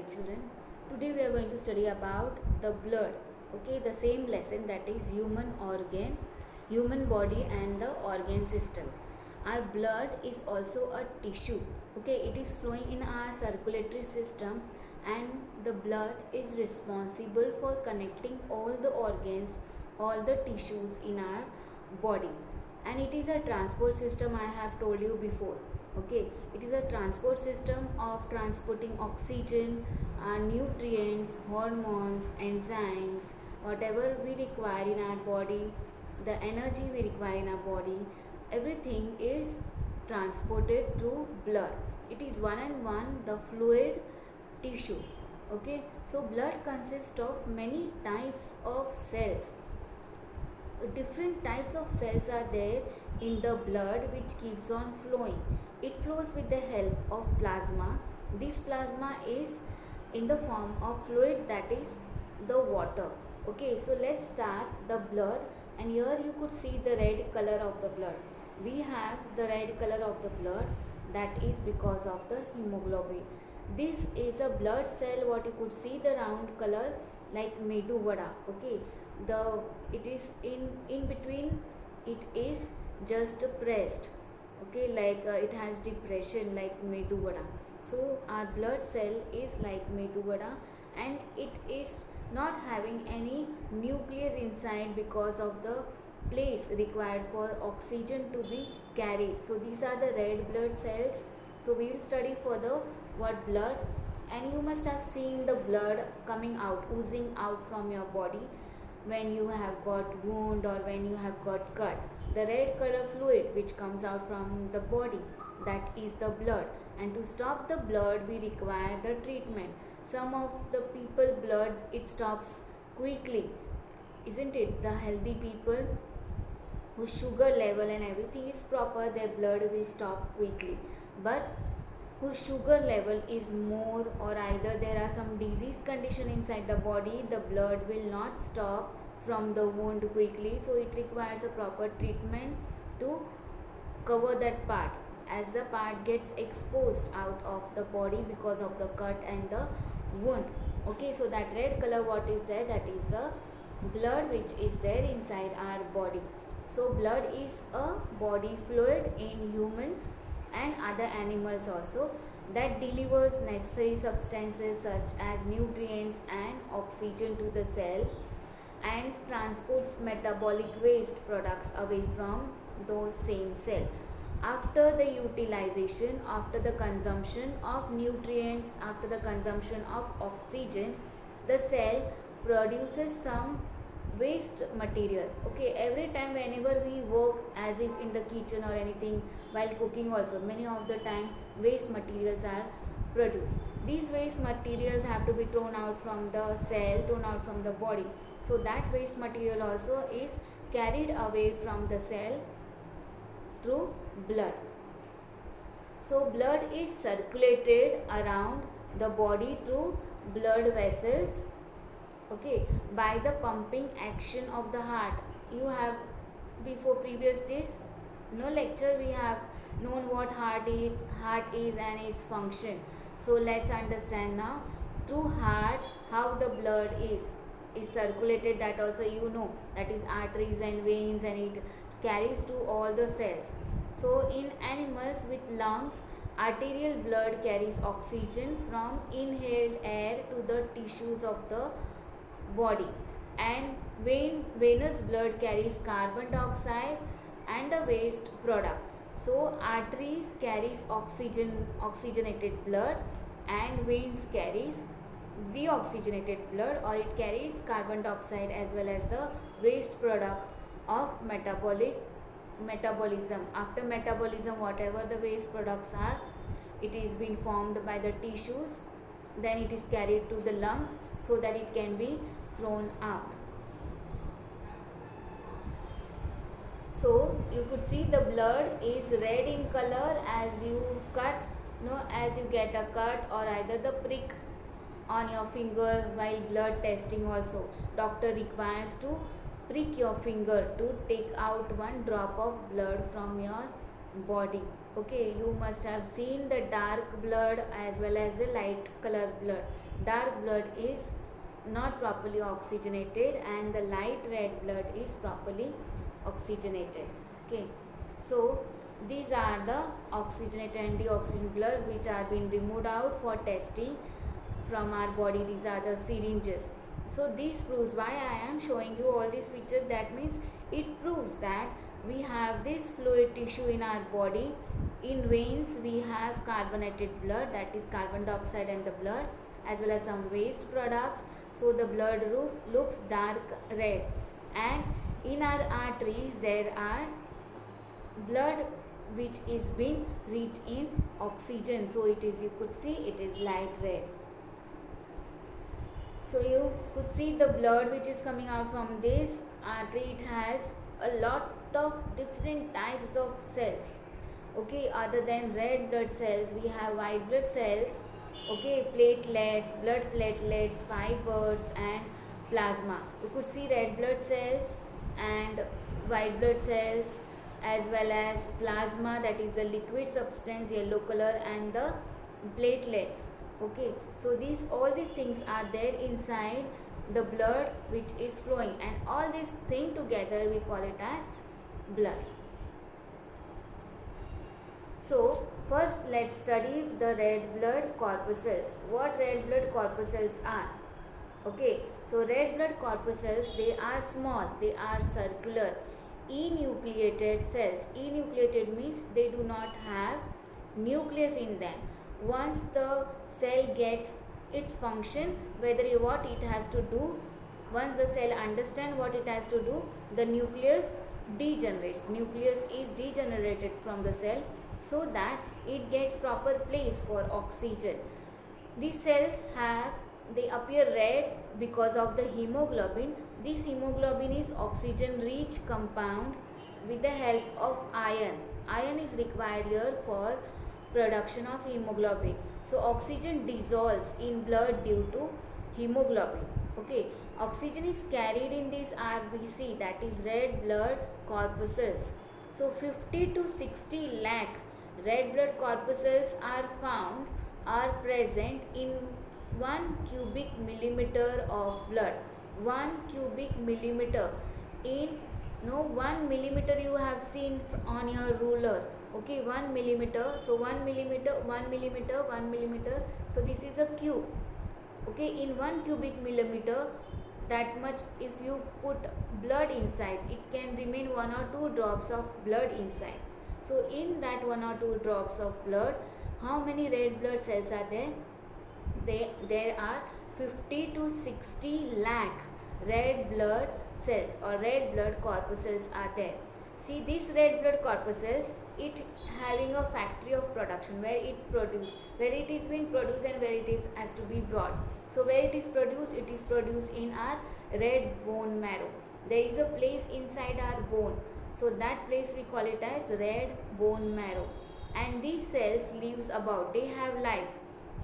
children. Today we are going to study about the blood. Okay, the same lesson, that is human body and the organ system. Our blood is also a tissue. Okay, it is flowing in our circulatory system, and the blood is responsible for connecting all the organs, all the tissues in our body. And it is a transport system, I have told you before. Okay, it is a transport system of transporting oxygen, nutrients, hormones, enzymes, whatever we require in our body, the energy we require in our body, everything is transported through blood. It is one and one the fluid tissue. Okay, so blood consists of many types of cells. Different types of cells are there in the blood which keeps on flowing. It flows with the help of plasma. This plasma is in the form of fluid, that is the water. Okay, so let's start the blood, and here you could see the red color of the blood. We have the red color of the blood, that is because of the hemoglobin. This is a blood cell, what you could see the round color like medu vada. Okay, it is in between, it is just pressed. Okay, like it has depression like medu vada. So our blood cell is like medu vada, and it is not having any nucleus inside because of the place required for oxygen to be carried. So these are the red blood cells. So we will study further what blood, and you must have seen the blood coming out, oozing out from your body when you have got wound or when you have got cut. The red color fluid which comes out from the body, that is the blood. And to stop the blood we require the treatment. Some of the people blood, it stops quickly, isn't it? The healthy people whose sugar level and everything is proper, their blood will stop quickly. But whose sugar level is more, or either there are some disease condition inside the body, the blood will not stop from the wound quickly. So it requires a proper treatment to cover that part, as the part gets exposed out of the body because of the cut and the wound. Okay, so that red color what is there, that is the blood which is there inside our body. So blood is a body fluid in humans and other animals also, that delivers necessary substances such as nutrients and oxygen to the cell, and transports metabolic waste products away from those same cell. After the utilization, after the consumption of nutrients, after the consumption of oxygen, the cell produces some waste material. Okay, every time whenever we work, as if in the kitchen or anything, while cooking also, many of the time waste materials are produced. These waste materials have to be thrown out from the cell, thrown out from the body. So that waste material also is carried away from the cell through blood. So blood is circulated around the body through blood vessels, okay, by the pumping action of the heart. You have, before previous this lecture, we have known what heart is and its function. So let's understand now through heart how the blood is circulated. That also you know, that is arteries and veins, and it carries to all the cells. So in animals with lungs, arterial blood carries oxygen from inhaled air to the tissues of the body, and venous blood carries carbon dioxide and a waste product. So arteries carries oxygenated blood, and veins carries deoxygenated blood, or it carries carbon dioxide as well as the waste product of metabolism. After metabolism, whatever the waste products are, it is being formed by the tissues, then it is carried to the lungs so that it can be thrown out. So you could see the blood is red in color as you cut, as you get a cut or either the prick on your finger while blood testing also. Doctor requires to prick your finger to take out one drop of blood from your body. Okay, you must have seen the dark blood as well as the light color blood. Dark blood is not properly oxygenated and the light red blood is properly oxygenated. Okay, so these are the oxygenated and deoxygenated bloods which are being removed out for testing from our body. These are the syringes. So this proves why I am showing you all these pictures. That means it proves that we have this fluid tissue in our body. In veins we have carbonated blood, that is carbon dioxide and the blood, as well as some waste products. So the blood looks dark red, and in our arteries there are blood which is being rich in oxygen. So it is, you could see it is light red. So you could see the blood which is coming out from this artery. It has a lot of different types of cells. Okay, other than red blood cells, we have white blood cells. Okay, platelets, blood platelets, fibers, and plasma. You could see red blood cells and white blood cells, as well as plasma, that is the liquid substance, yellow color, and the platelets. Okay, so all these things are there inside the blood which is flowing, and all these thing together we call it as blood. So first let's study the red blood corpuscles. What red blood corpuscles are? Okay, so red blood corpuscles, they are small, they are circular, enucleated cells. Enucleated means they do not have nucleus in them. Once the cell gets its function, what it has to do, once the cell understands what it has to do, the nucleus degenerates. Nucleus is degenerated from the cell so that it gets proper place for oxygen. These cells they appear red because of the hemoglobin. This hemoglobin is oxygen rich compound with the help of iron. Iron is required here for production of hemoglobin. So oxygen dissolves in blood due to hemoglobin. Okay, oxygen is carried in this RBC, that is red blood corpuscles. So 50 to 60 lakh red blood corpuscles are present in 1 cubic millimeter of blood. 1 cubic millimeter. In 1 millimeter you have seen on your ruler. Okay, 1 millimeter. So 1 millimeter, 1 millimeter, 1 millimeter. So this is a cube. Okay, in 1 cubic millimeter, that much if you put blood inside, it can remain 1 or 2 drops of blood inside. So in that 1 or 2 drops of blood, how many red blood cells are there? There are 50 to 60 lakh red blood cells or red blood corpuscles are there. See, these red blood corpuscles, it having a factory of production where it is being produced and where it is has to be brought. So where it is produced in our red bone marrow. There is a place inside our bone. So that place we call it as red bone marrow. And these cells they have life.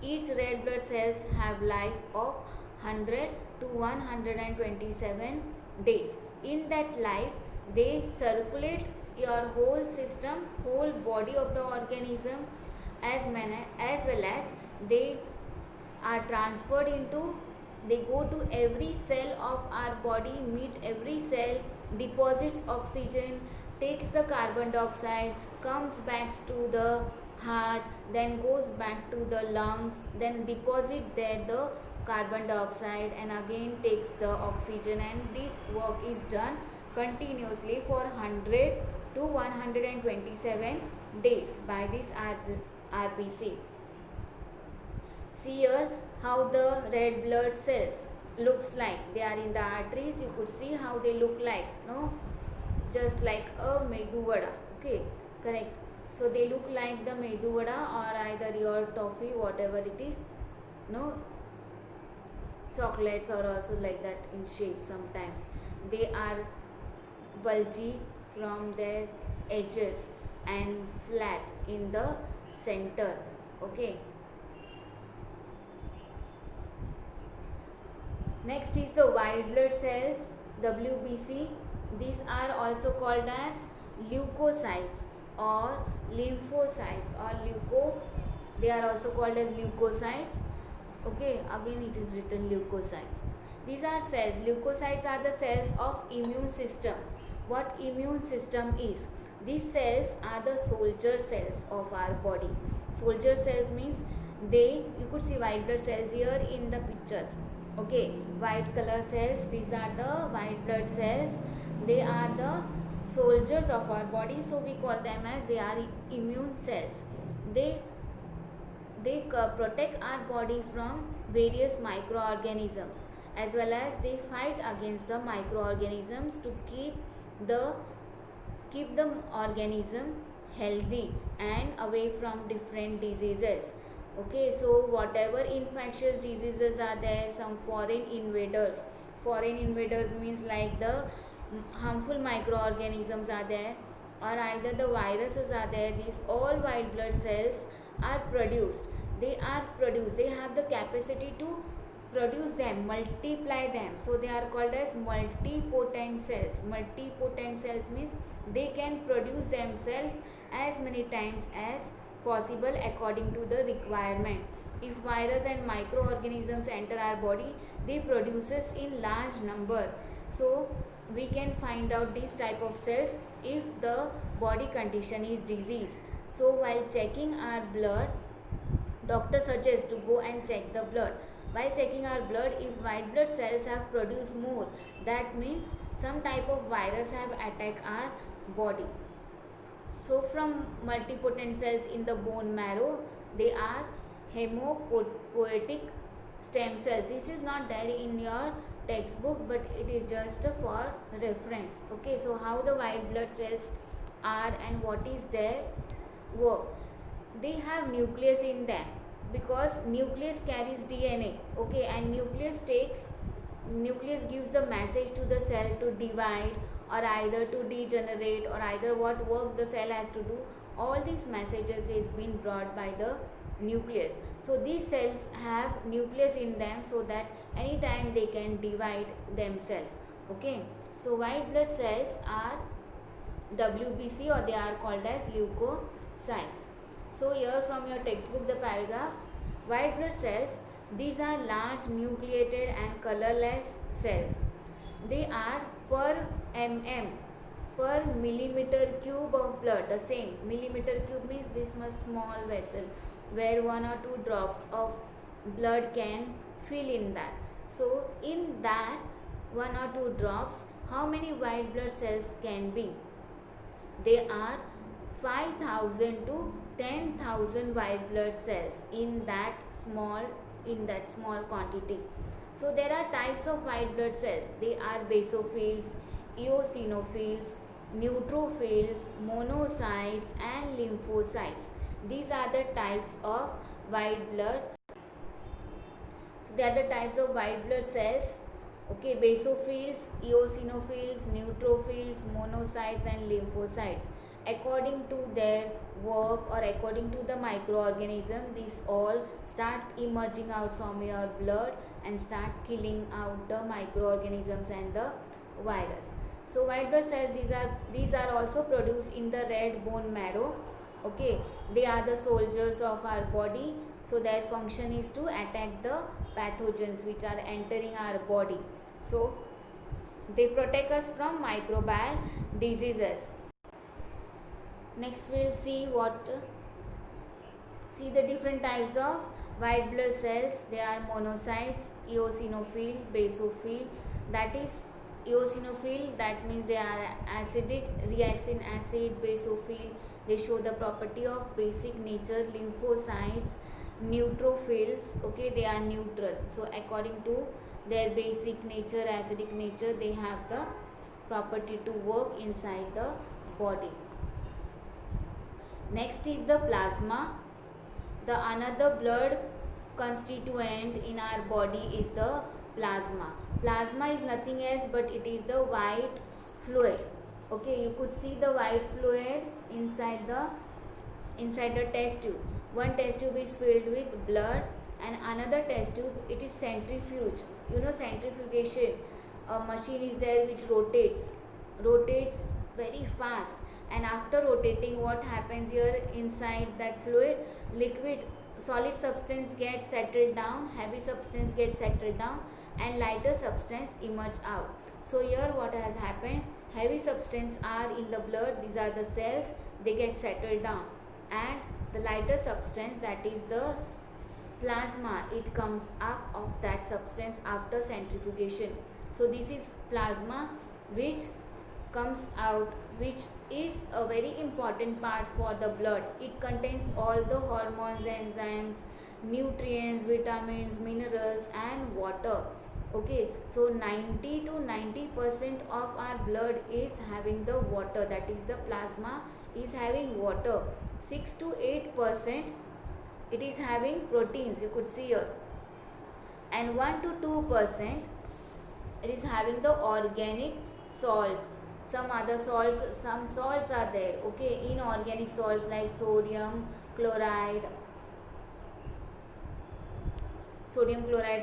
Each red blood cells have life of 100 to 127 days. In that life, they circulate your whole system, whole body of the organism, as well as they are transferred into, they go to every cell of our body, meet every cell, deposits oxygen, takes the carbon dioxide, comes back to the heart, then goes back to the lungs, then deposit there the carbon dioxide and again takes the oxygen, and this work is done continuously for 100 to 127 days by this RBC. See here how the red blood cells looks like. They are in the arteries. You could see how they look like, no? Just like a medu vada. Okay, correct. So they look like the medu vada or either your toffee, whatever it is. No, chocolates are also like that in shape sometimes. They are bulgy from their edges and flat in the center. Okay. Next is the white blood cells, WBC. These are also called as leukocytes or lymphocytes or they are also called as leukocytes. Okay, again it is written leukocytes. These are cells. Leukocytes are the cells of immune system. What immune system is? These cells are the soldier cells of our body. Soldier cells means you could see white blood cells here in the picture. Okay, white color cells, these are the white blood cells. They are the soldiers of our body, so we call them as they are immune cells. They protect our body from various microorganisms, as well as they fight against the microorganisms to keep the organism healthy and away from different diseases. Okay, so whatever infectious diseases are there, some foreign invaders means like the harmful microorganisms are there, or either the viruses are there, these all white blood cells are produced. They have the capacity to produce them, multiply them, so they are called as multipotent cells. Multipotent cells means they can produce themselves as many times as possible according to the requirement. If virus and microorganisms enter our body, they produces in large number, so we can find out these type of cells if the body condition is disease. So while checking our blood, doctor suggests to go and check the blood. While checking our blood, if white blood cells have produced more, that means some type of virus have attacked our body. So from multipotent cells in the bone marrow, they are hemopoietic stem cells. This is not there in your textbook, but it is just for reference. Okay, so how the white blood cells are and what is their work. They have nucleus in them, because nucleus carries DNA. Okay, and nucleus gives the message to the cell to divide, or either to degenerate, or either what work the cell has to do. All these messages is being brought by the nucleus. So these cells have nucleus in them, so that anytime they can divide themselves. Okay, so white blood cells are WBC, or they are called as leukocytes. So here from your textbook, the paragraph, white blood cells, these are large nucleated and colorless cells. They are per millimeter cube of blood. The same, millimeter cube means this much small vessel where 1 or 2 drops of blood can fill in that. So in that 1 or 2 drops, how many white blood cells can be? They are 5,000 to 10,000 white blood cells in that small quantity. So there are types of white blood cells. They are basophils, eosinophils, neutrophils, monocytes and lymphocytes. These are the types of white blood. So they are the types of white blood cells. Okay, basophils, eosinophils, neutrophils, monocytes and lymphocytes. According to their work or according to the microorganism, these all start emerging out from your blood and start killing out the microorganisms and the virus. So white blood cells, these are also produced in the red bone marrow. Okay, they are the soldiers of our body, so their function is to attack the pathogens which are entering our body. So they protect us from microbial diseases. Next we'll see the different types of white blood cells. They are monocytes, eosinophil, basophil. That is eosinophil, that means they are acidic, reacts in acid. Basophil, they show the property of basic nature. Lymphocytes, neutrophils, okay, they are neutral. So according to their basic nature, acidic nature, they have the property to work inside the body. Next is the plasma. The another blood constituent in our body is the plasma. Plasma is nothing else but it is the white fluid. Okay, you could see the white fluid inside the test tube. One test tube is filled with blood and another test tube, it is centrifuge. You know centrifugation, a machine is there which rotates very fast, and after rotating, what happens here inside that fluid, liquid, solid substance gets settled down, heavy substance gets settled down, and lighter substance emerge out. So here what has happened, heavy substance are in the blood, these are the cells, they get settled down, and the lighter substance, that is the plasma, it comes up of that substance after centrifugation. So this is plasma which comes out, which is a very important part for the blood. It contains all the hormones, enzymes, nutrients, vitamins, minerals and water. Okay, so 90 to 90% of our blood is having the water, that is the plasma is having water. 6 to 8% it is having proteins, you could see here, and 1 to 2% it is having the organic salts. Some other salts, some salts are there, okay, inorganic salts like sodium chloride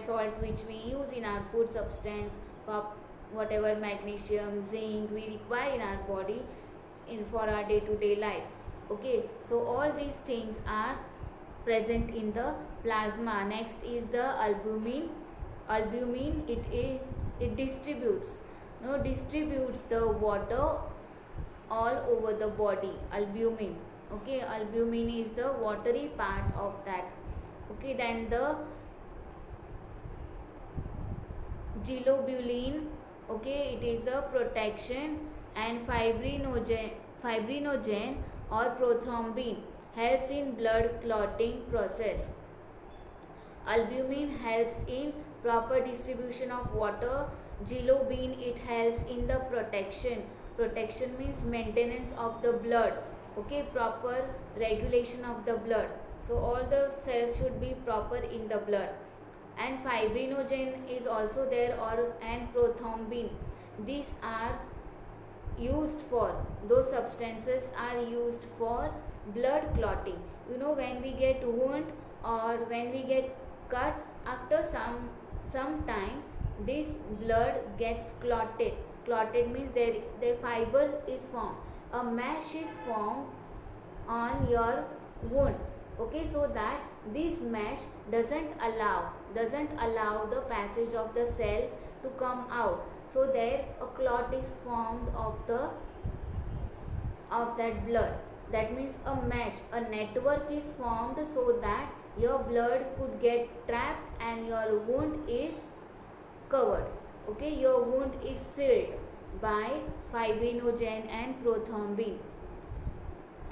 salt which we use in our food substance, whatever magnesium, zinc we require in our body for our day-to-day life. Okay, so all these things are present in the plasma. Next is the albumin. Albumin, it distributes the water all over the body. Albumin, okay, albumin is the watery part of that. Okay, then the globulin, okay, it is the protection, and fibrinogen or prothrombin helps in blood clotting process. Albumin helps in proper distribution of water. Globin, it helps in the protection. Protection means maintenance of the blood, okay, proper regulation of the blood. So all the cells should be proper in the blood. And fibrinogen is also there, and prothrombin, these are used for, those substances are used for blood clotting. You know, when we get wound or when we get cut, after some time this blood gets clotted. Clotted means their fiber is formed, a mesh is formed on your wound, okay, so that this mesh doesn't allow the passage of the cells to come out. So there a clot is formed of that blood. That means a mesh, a network is formed so that your blood could get trapped and your wound is covered. Okay, your wound is sealed by fibrinogen and prothrombin.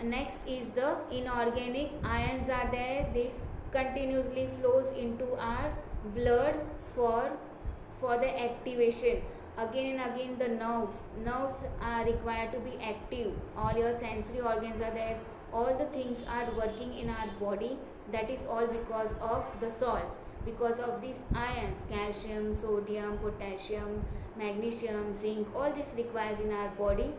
Next is the inorganic ions are there. This continuously flows into our blood for the activation. Again and again the nerves are required to be active. All your sensory organs are there. All the things are working in our body. That is all because of the salts, because of these ions, calcium, sodium, potassium, magnesium, zinc, all this requires in our body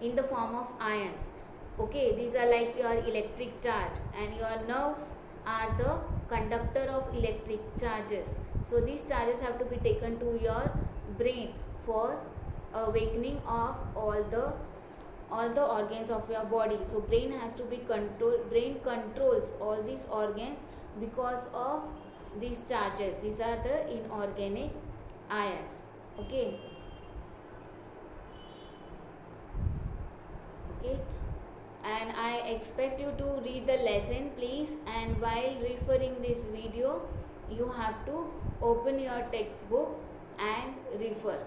in the form of ions. Okay, these are like your electric charge, and your nerves are the conductor of electric charges. So these charges have to be taken to your brain for awakening of all the organs of your body. So brain has to be brain controls all these organs because of these charges. These are the inorganic ions. Okay, and I expect you to read the lesson, please, and while referring this video you have to open your textbook and refer.